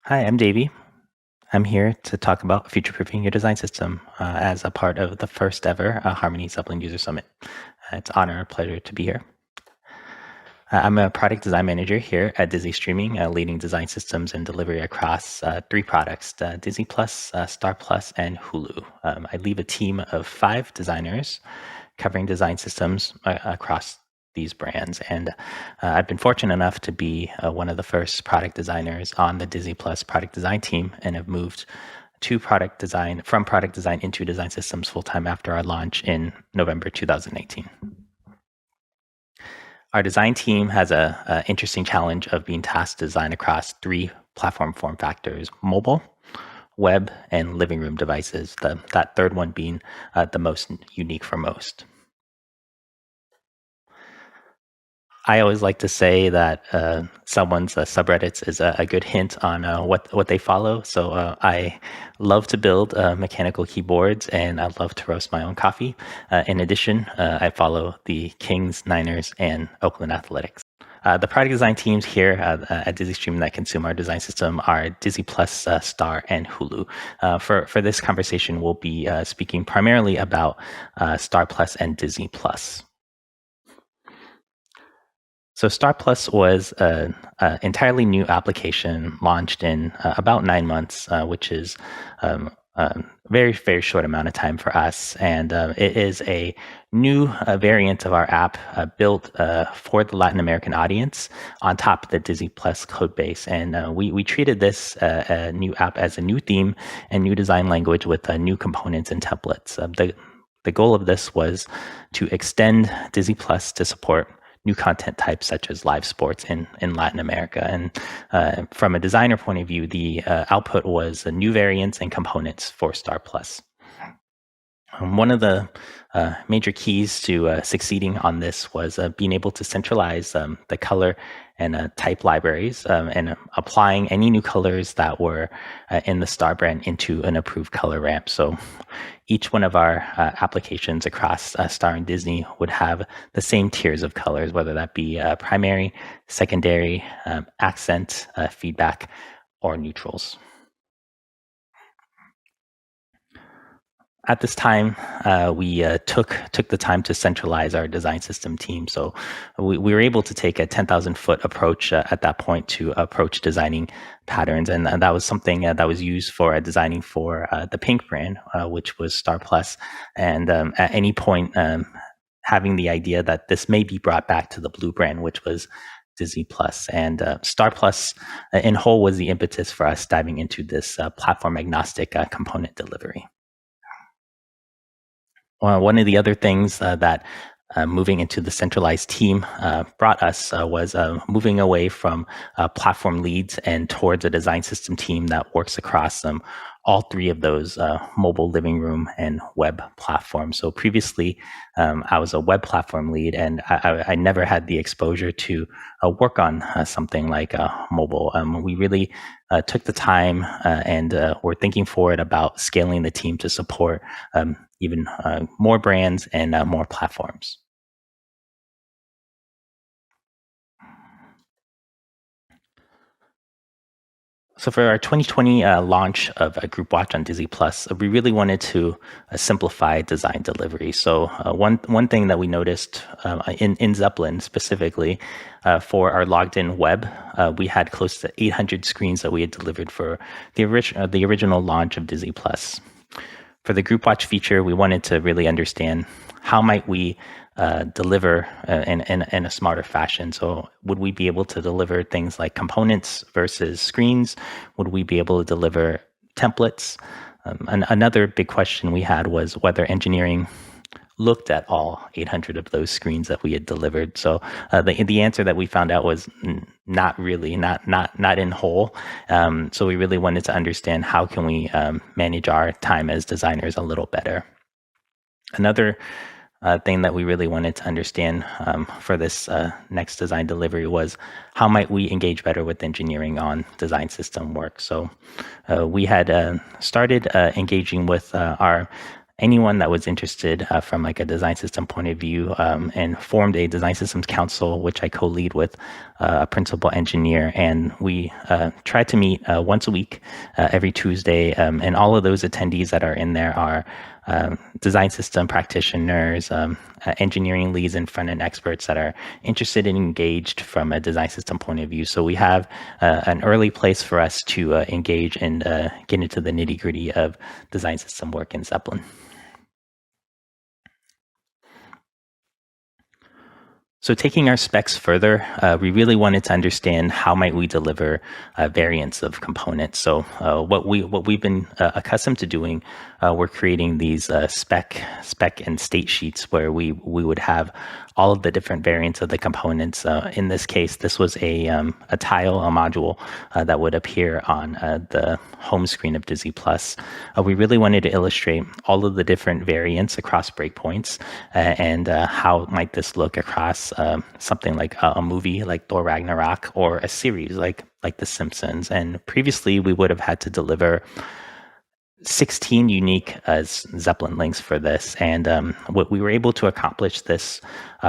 Hi, I'm Davy. I'm here to talk about future-proofing your design system as a part of the first ever Harmony Zeplin User Summit. It's an honor and pleasure to be here. I'm a product design manager here at Disney Streaming, leading design systems and delivery across three products, Disney Plus, Star Plus, and Hulu. I lead a team of 5 designers covering design systems across these brands. And I've been fortunate enough to be one of the first product designers on the Disney Plus product design team and have moved from product design into design systems full time after our launch in November 2018. Our design team has a interesting challenge of being tasked to design across 3 platform form factors: mobile, web, and living room devices, that third one being the most unique for most. I always like to say that someone's subreddits is a good hint on what they follow. So I love to build mechanical keyboards, and I love to roast my own coffee. In addition, I follow the Kings, Niners, and Oakland Athletics. The product design teams here at Disney Stream that consume our design system are Disney Plus, Star, and Hulu. For this conversation, we'll be speaking primarily about Star Plus and Disney Plus. So Star Plus was an entirely new application launched in about 9 months, which is a very, very short amount of time for us. And it is a new variant of our app built for the Latin American audience on top of the Disney Plus code base. And we treated this new app as a new theme and new design language with new components and templates. The goal of this was to extend Disney Plus to support new content types such as live sports in Latin America. And from a designer point of view, the output was new variants and components for Star Plus. One of the major keys to succeeding on this was being able to centralize the color and type libraries and applying any new colors that were in the Star brand into an approved color ramp. So each one of our applications across Star and Disney would have the same tiers of colors, whether that be primary, secondary, accent, feedback, or neutrals. At this time, we took the time to centralize our design system team. So we were able to take a 10,000-foot approach at that point to approach designing patterns. And that was something that was used for designing for the pink brand, which was Star Plus. And at any point, having the idea that this may be brought back to the blue brand, which was Disney Plus. And Star Plus in whole was the impetus for us diving into this platform agnostic component delivery. One of the other things that moving into the centralized team brought us was moving away from platform leads and towards a design system team that works across all 3 of those mobile, living room, and web platforms. So previously, I was a web platform lead, and I never had the exposure to work on something like mobile. We really took the time and were thinking forward about scaling the team to support even more brands and more platforms. So for our 2020 launch of Group Watch on Disney Plus, we really wanted to simplify design delivery. So one thing that we noticed in Zeplin specifically for our logged in web, we had close to 800 screens that we had delivered for the original launch of Disney Plus. For the Group Watch feature, we wanted to really understand how might we deliver in a smarter fashion. So would we be able to deliver things like components versus screens? Would we be able to deliver templates? And another big question we had was whether engineering looked at all 800 of those screens that we had delivered. So the answer that we found out was not really, not in whole. So we really wanted to understand how can we manage our time as designers a little better. Another thing that we really wanted to understand for this next design delivery was how might we engage better with engineering on design system work. So we had started engaging with our anyone that was interested from like a design system point of view, and formed a design systems council, which I co-lead with a principal engineer. And we try to meet once a week, every Tuesday. And all of those attendees that are in there are design system practitioners, engineering leads, and front end experts that are interested and engaged from a design system point of view. So we have an early place for us to engage and get into the nitty gritty of design system work in Zeplin. So taking our specs further, we really wanted to understand how might we deliver variants of components. So what we've been accustomed to doing, we're creating these spec and state sheets where we would have all of the different variants of the components. In this case, this was a tile, a module that would appear on the home screen of Disney Plus. We really wanted to illustrate all of the different variants across breakpoints, and how might this look across something like a movie like Thor Ragnarok, or a series like The Simpsons. And previously, we would have had to deliver 16 unique Zeplin links for this. And what we were able to accomplish this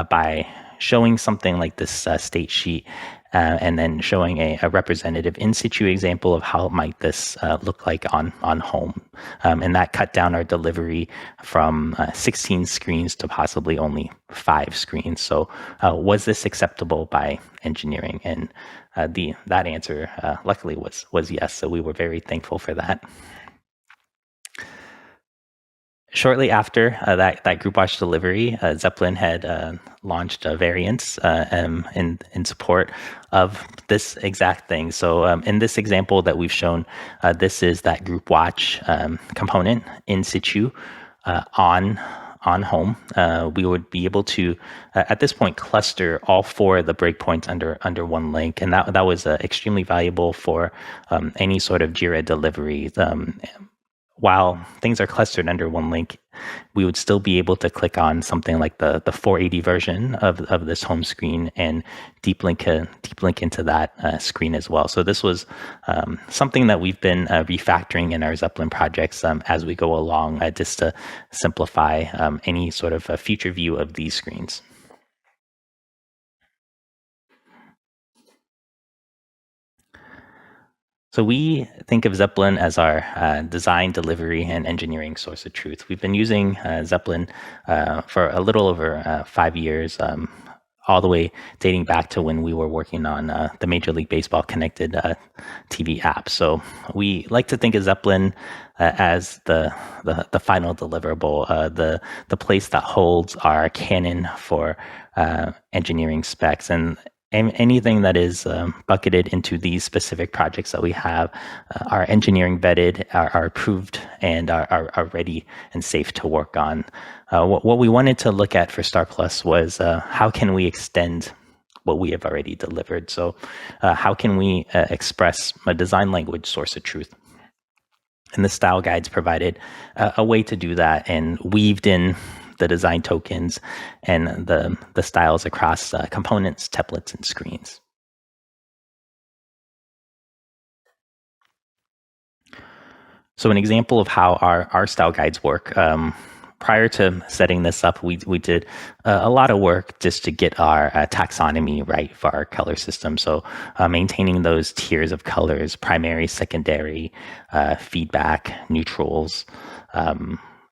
by showing something like this state sheet, and then showing a representative in situ example of how might this look like on home. And that cut down our delivery from 16 screens to possibly only 5 screens. So was this acceptable by engineering? And that answer luckily was yes. So we were very thankful for that. Shortly after that group watch delivery, Zeplin had launched variants in support of this exact thing. So in this example that we've shown, this is that group watch component in situ on home. We would be able to, at this point, cluster all 4 of the breakpoints under one link, and that was extremely valuable for any sort of Jira delivery. While things are clustered under one link, we would still be able to click on something like the 480 version of this home screen and deep link into that screen as well. So this was something that we've been refactoring in our Zeplin projects as we go along, just to simplify any sort of a future view of these screens. So we think of Zeplin as our design, delivery, and engineering source of truth. We've been using Zeplin for a little over 5 years, all the way dating back to when we were working on the Major League Baseball connected TV app. So we like to think of Zeplin as the final deliverable, the place that holds our canon for engineering specs. And anything that is bucketed into these specific projects that we have are engineering vetted, are approved, and are ready and safe to work on. What we wanted to look at for Star Plus was how can we extend what we have already delivered? So how can we express a design language source of truth? And the style guides provided a way to do that, and weaved in the design tokens and the styles across components, templates, and screens. So an example of how our style guides work. Prior to setting this up, we did a lot of work just to get our taxonomy right for our color system. So maintaining those tiers of colors: primary, secondary, feedback, neutrals,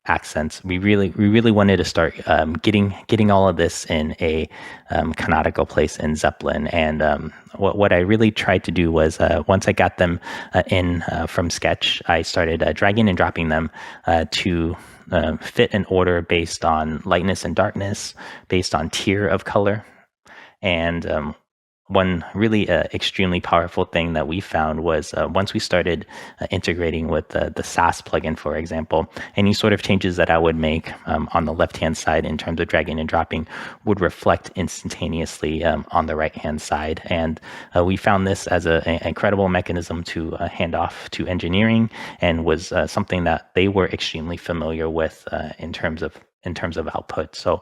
accents. We really wanted to start getting all of this in a canonical place in Zeplin. And what I really tried to do was once I got them in from Sketch, I started dragging and dropping them to fit an order based on lightness and darkness, based on tier of color. And one really extremely powerful thing that we found was once we started integrating with the SAS plugin, for example, any sort of changes that I would make on the left-hand side in terms of dragging and dropping would reflect instantaneously on the right-hand side. And we found this as an incredible mechanism to hand off to engineering, and was something that they were extremely familiar with in terms of output. So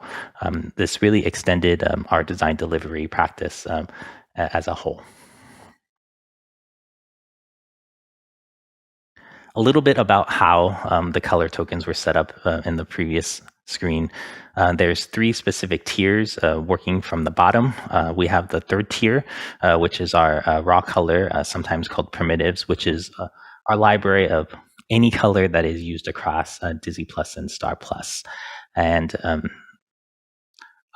this really extended our design delivery practice as a whole. A little bit about how the color tokens were set up in the previous screen. There's three specific tiers working from the bottom. We have the third tier, which is our raw color, sometimes called primitives, which is our library of any color that is used across Dizzy Plus and Star Plus. And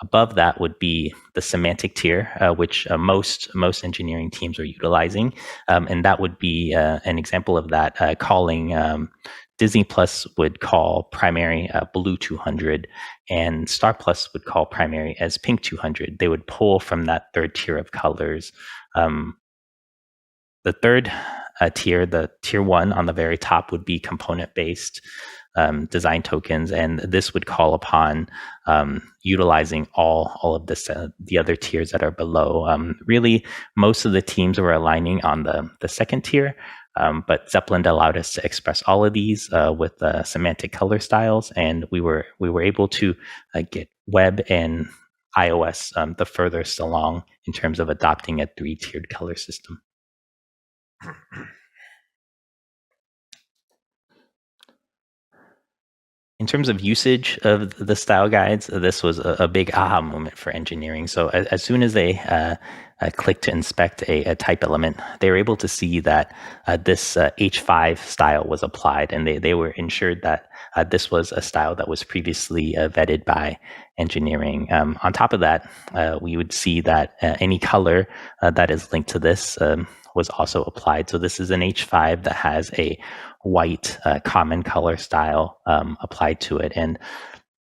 above that would be the semantic tier, which most engineering teams are utilizing, and that would be an example of that. Calling Disney Plus would call primary blue 200, and Star Plus would call primary as pink 200. They would pull from that third tier of colors. The third tier, the tier one on the very top, would be component based design tokens, and this would call upon utilizing all of this, the other tiers that are below. Really, most of the teams were aligning on the second tier, but Zeplin allowed us to express all of these with semantic color styles, and we were able to get web and iOS the furthest along in terms of adopting a 3-tiered color system. In terms of usage of the style guides, this was a big aha moment for engineering. So as soon as they clicked to inspect a type element, they were able to see that this H5 style was applied, and they were ensured that this was a style that was previously vetted by engineering. On top of that, we would see that any color that is linked to this was also applied. So this is an H5 that has a white common color style applied to it. And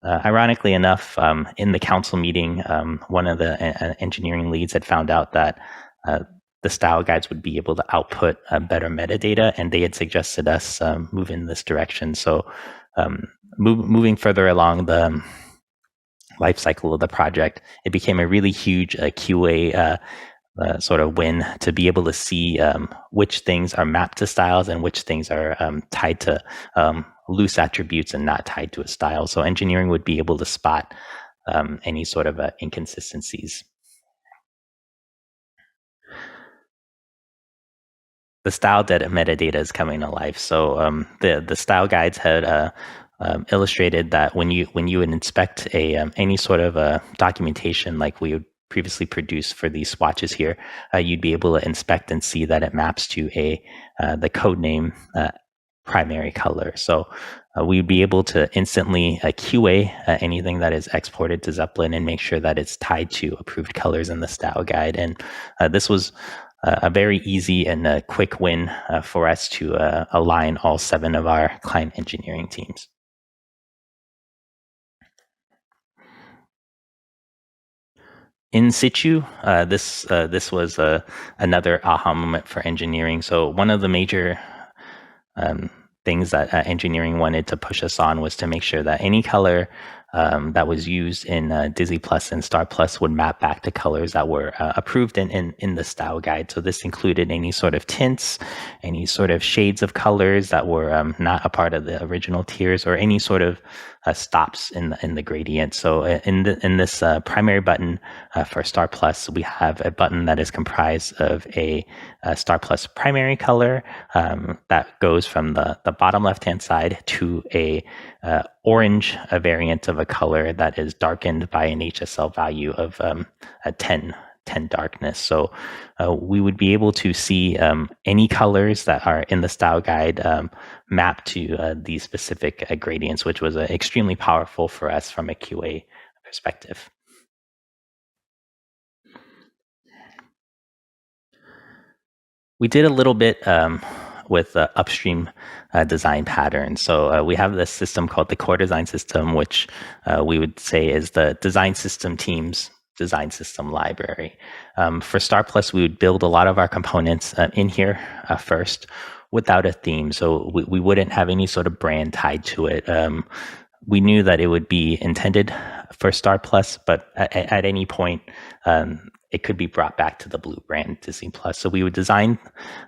ironically enough, in the council meeting, one of the engineering leads had found out that the style guides would be able to output better metadata, and they had suggested us move in this direction. So moving further along the life cycle of the project, it became a really huge QA sort of win to be able to see which things are mapped to styles and which things are tied to loose attributes and not tied to a style. So engineering would be able to spot any sort of inconsistencies. The style data metadata is coming to life. So the style guides had illustrated that when you would inspect any sort of documentation like we would previously produced for these swatches here, you'd be able to inspect and see that it maps to the code name primary color. So we'd be able to instantly QA anything that is exported to Zeplin and make sure that it's tied to approved colors in the style guide. And this was a very easy and a quick win for us to align all 7 of our client engineering teams. In situ, this was another aha moment for engineering. So one of the major things that engineering wanted to push us on was to make sure that any color that was used in Dizzy Plus and Star Plus would map back to colors that were approved in the style guide. So this included any sort of tints, any sort of shades of colors that were not a part of the original tiers, or any sort of stops in the gradient. So in this primary button for Star Plus, we have a button that is comprised of a Star Plus primary color that goes from the bottom left-hand side to a orange variant of a color that is darkened by an HSL value of a 10 darkness. So we would be able to see any colors that are in the style guide mapped to these specific gradients, which was extremely powerful for us from a QA perspective. We did a little bit with upstream design patterns. So we have this system called the core design system, which we would say is the design system team's design system library. For Star Plus, we would build a lot of our components in here first without a theme. So we wouldn't have any sort of brand tied to it. We knew that it would be intended for Star Plus, but at any point, it could be brought back to the blue brand Disney Plus. So we would design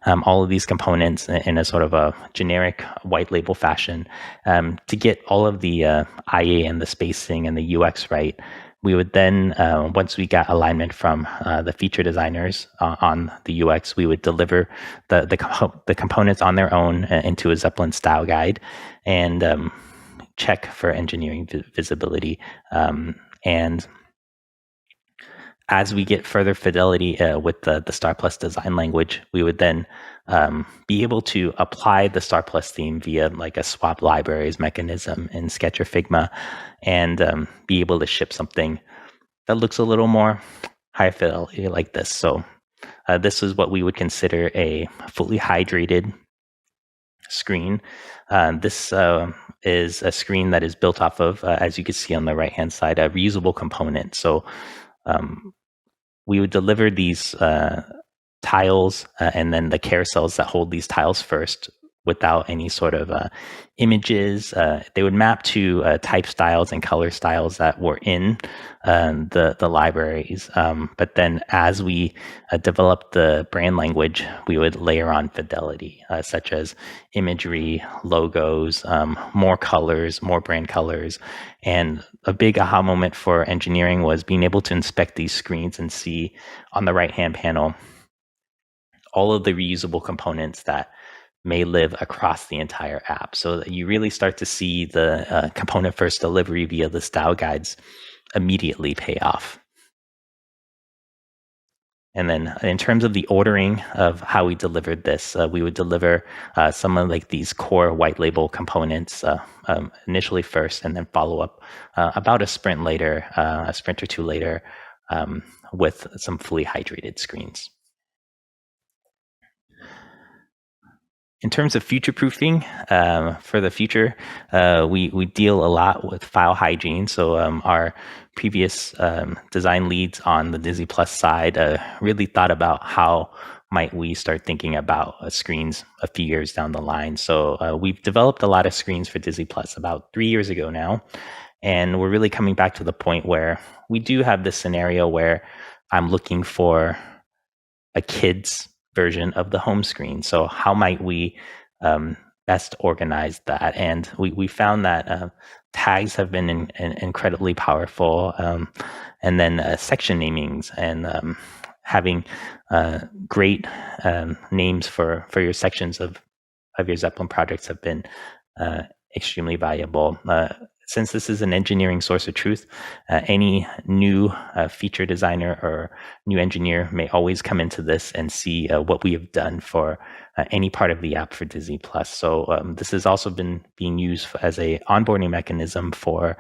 all of these components in a sort of a generic white label fashion to get all of the IA and the spacing and the UX right. We would then, once we got alignment from the feature designers on the UX, we would deliver the components on their own into a Zeplin style guide and check for engineering visibility. And as we get further fidelity with the Star Plus design language, we would then be able to apply the Star Plus theme via like a swap libraries mechanism in Sketch or Figma, and be able to ship something that looks a little more high fidelity like this. So this is what we would consider a fully hydrated screen. This is a screen that is built off of, as you can see on the right-hand side, a reusable component. So we would deliver these tiles and then the carousels that hold these tiles first without any sort of images. They would map to type styles and color styles that were in the libraries. But then as we developed the brand language, we would layer on fidelity, such as imagery, logos, more colors, more brand colors. And a big aha moment for engineering was being able to inspect these screens and see on the right-hand panel all of the reusable components that may live across the entire app, so that you really start to see the component first delivery via the style guides immediately pay off. And then in terms of the ordering of how we delivered this, we would deliver some of like these core white label components initially first, and then follow up about a sprint later, a sprint or two later, with some fully hydrated screens. In terms of future proofing, for the future, we deal a lot with file hygiene. So our previous design leads on the Disney Plus side really thought about how might we start thinking about screens a few years down the line. So we've developed a lot of screens for Disney Plus about 3 years ago now. And we're really coming back to the point where we do have this scenario where I'm looking for a kid's version of the home screen. So how might we best organize that? And we found that tags have been incredibly powerful, and then section namings and having great names for your sections of your Zeplin projects have been extremely valuable. Since this is an engineering source of truth, any new feature designer or new engineer may always come into this and see what we have done for any part of the app for Disney Plus. So this has also been being used as a onboarding mechanism for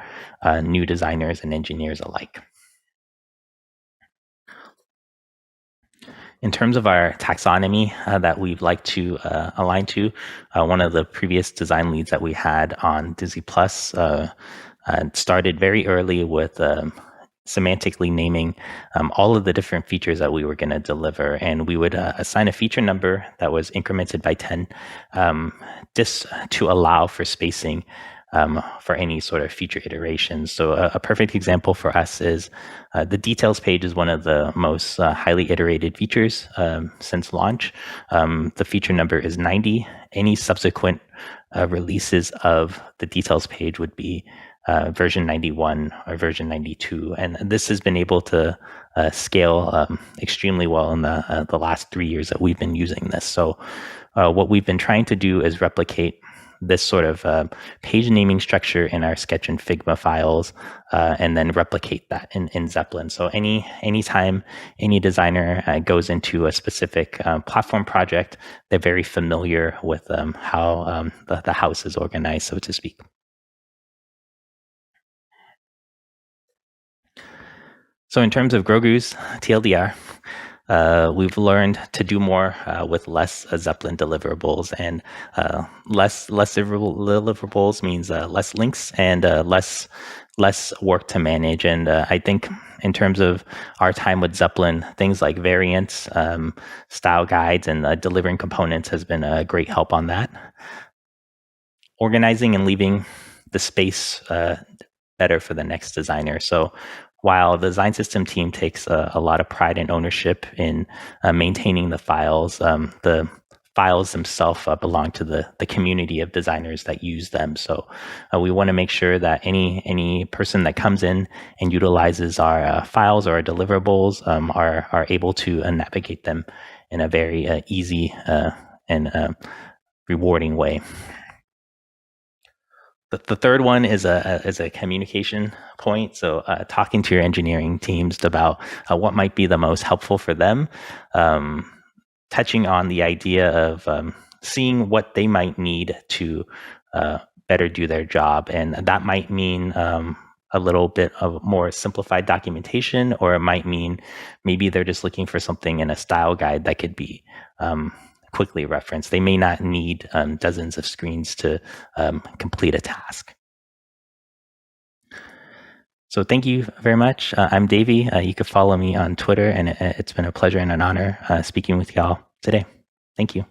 new designers and engineers alike. In terms of our taxonomy that we'd like to align to, one of the previous design leads that we had on Disney Plus started very early with semantically naming all of the different features that we were going to deliver. And we would assign a feature number that was incremented by 10 just to allow for spacing for any sort of future iterations. So a perfect example for us is the details page is one of the most highly iterated features since launch. The feature number is 90. Any subsequent releases of the details page would be version 91 or version 92. And this has been able to scale extremely well in the last 3 years that we've been using this. So what we've been trying to do is replicate this sort of page naming structure in our Sketch and Figma files, and then replicate that in Zeplin. So anytime any designer goes into a specific platform project, they're very familiar with how the house is organized, so to speak. So in terms of Grogu's TLDR, we've learned to do more with less Zeplin deliverables, and less deliverables means less links and less work to manage. And I think in terms of our time with Zeplin, things like variants, style guides, and delivering components has been a great help on that. Organizing and leaving the space better for the next designer. So while the design system team takes a lot of pride and ownership in maintaining the files, the files themselves belong to the community of designers that use them. So we want to make sure that any person that comes in and utilizes our files or our deliverables are able to navigate them in a very easy and rewarding way. The third one is a communication point. So talking to your engineering teams about what might be the most helpful for them. Touching on the idea of seeing what they might need to better do their job. And that might mean a little bit of more simplified documentation, or it might mean maybe they're just looking for something in a style guide that could be quickly referenced. They may not need dozens of screens to complete a task. So thank you very much. I'm Davy. You can follow me on Twitter, and it's been a pleasure and an honor speaking with y'all today. Thank you.